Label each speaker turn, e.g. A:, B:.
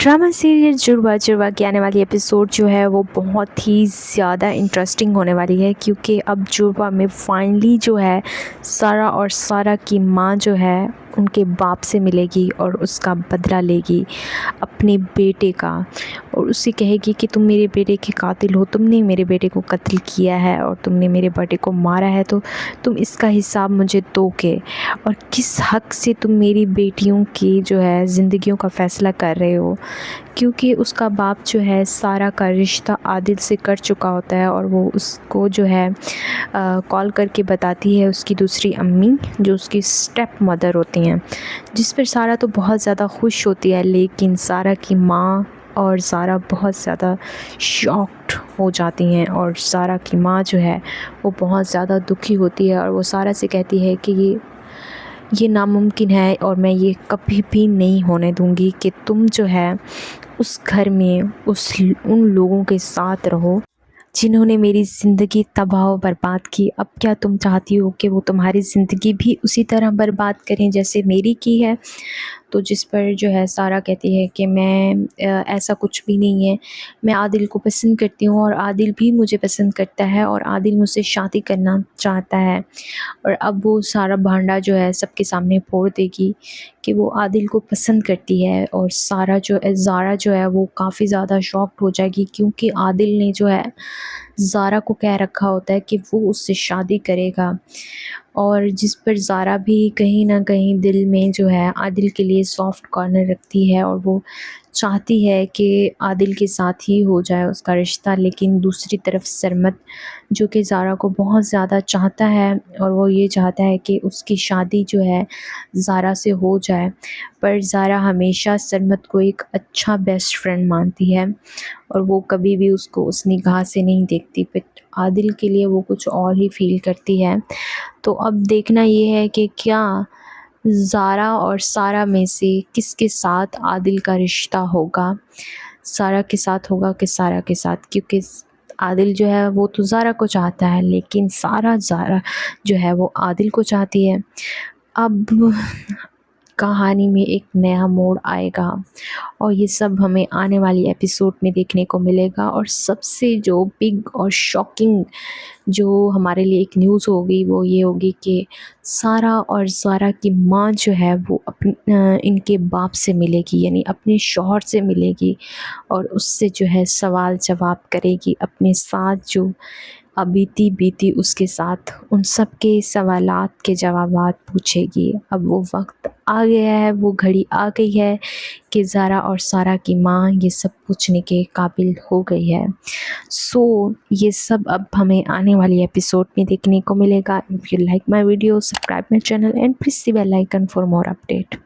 A: Drama serial जुड़वा जुड़वा की आने वाली एपिसोड जो है वो बहुत ही ज़्यादा इंटरेस्टिंग होने वाली है, क्योंकि अब जुड़वा में फाइनली जो है सारा और सारा की माँ जो है उनके बाप से मिलेगी और उसका बदला लेगी अपने बेटे का, और उससे कहेगी कि तुम मेरे बेटे के कातिल हो, तुमने मेरे बेटे को कत्ल किया है और तुमने मेरे बेटे को मारा है, तो तुम इसका हिसाब मुझे दोगे। और किस हक़ से तुम मेरी बेटियों की जो है ज़िंदगियों का फ़ैसला कर रहे हो, क्योंकि उसका बाप जो है सारा का रिश्ता आदिल से कर चुका होता है, और वो उसको जो है कॉल करके बताती है उसकी दूसरी अम्मी जो उसकी स्टेप मदर होती हैं, जिस पर सारा तो बहुत ज़्यादा खुश होती है, लेकिन सारा की माँ और सारा बहुत ज़्यादा शॉक्ड हो जाती हैं। और सारा की माँ जो है वो बहुत ज़्यादा दुखी होती है, और वो सारा से कहती है कि ये नामुमकिन है और मैं ये कभी भी नहीं होने दूंगी कि तुम जो है उस घर में उन लोगों के साथ रहो जिन्होंने मेरी ज़िंदगी तबाह व बर्बाद की। अब क्या तुम चाहती हो कि वो तुम्हारी ज़िंदगी भी उसी तरह बर्बाद करें जैसे मेरी की है? तो जिस पर जो है सारा कहती है कि मैं ऐसा कुछ भी नहीं है, मैं आदिल को पसंद करती हूँ और आदिल भी मुझे पसंद करता है और आदिल मुझसे शादी करना चाहता है। और अब वो सारा भांडा जो है सबके सामने फोड़ देगी कि वो आदिल को पसंद करती है। और ज़ारा जो है वो काफ़ी ज़्यादा शॉक्ड हो जाएगी, क्योंकि आदिल ने जो है ज़ारा को कह रखा होता है कि वो उससे शादी करेगा। और जिस पर ज़ारा भी कहीं ना कहीं दिल में जो है आदिल के लिए सॉफ्ट कॉर्नर रखती है, और वो चाहती है कि आदिल के साथ ही हो जाए उसका रिश्ता। लेकिन दूसरी तरफ सरमत जो कि ज़ारा को बहुत ज़्यादा चाहता है, और वो ये चाहता है कि उसकी शादी जो है ज़ारा से हो जाए, पर ज़ारा हमेशा सरमत को एक अच्छा बेस्ट फ्रेंड मानती है और वो कभी भी उसको उस निगाह से नहीं देखती, बट आदिल के लिए वो कुछ और ही फील करती है। तो अब देखना ये है कि क्या ज़ारा और सारा में से किसके साथ आदिल का रिश्ता होगा, सारा के साथ होगा कि सारा के साथ, क्योंकि आदिल जो है वो तो ज़ारा को चाहता है, लेकिन ज़ारा जो है वो आदिल को चाहती है। अब कहानी में एक नया मोड़ आएगा और ये सब हमें आने वाली एपिसोड में देखने को मिलेगा। और सबसे जो बिग और शॉकिंग जो हमारे लिए एक न्यूज़ होगी वो ये होगी कि सारा और ज़ारा की माँ जो है वो इनके बाप से मिलेगी, यानी अपने शौहर से मिलेगी, और उससे जो है सवाल जवाब करेगी, अपने साथ जो बीती उसके साथ उन सब के सवालात के जवाबात पूछेगी। अब वो वक्त आ गया है, वो घड़ी आ गई है कि ज़ारा और सारा की माँ ये सब पूछने के काबिल हो गई है। सो ये सब अब हमें आने वाली एपिसोड में देखने को मिलेगा। If you like my video, subscribe my channel and press the bell icon for more update.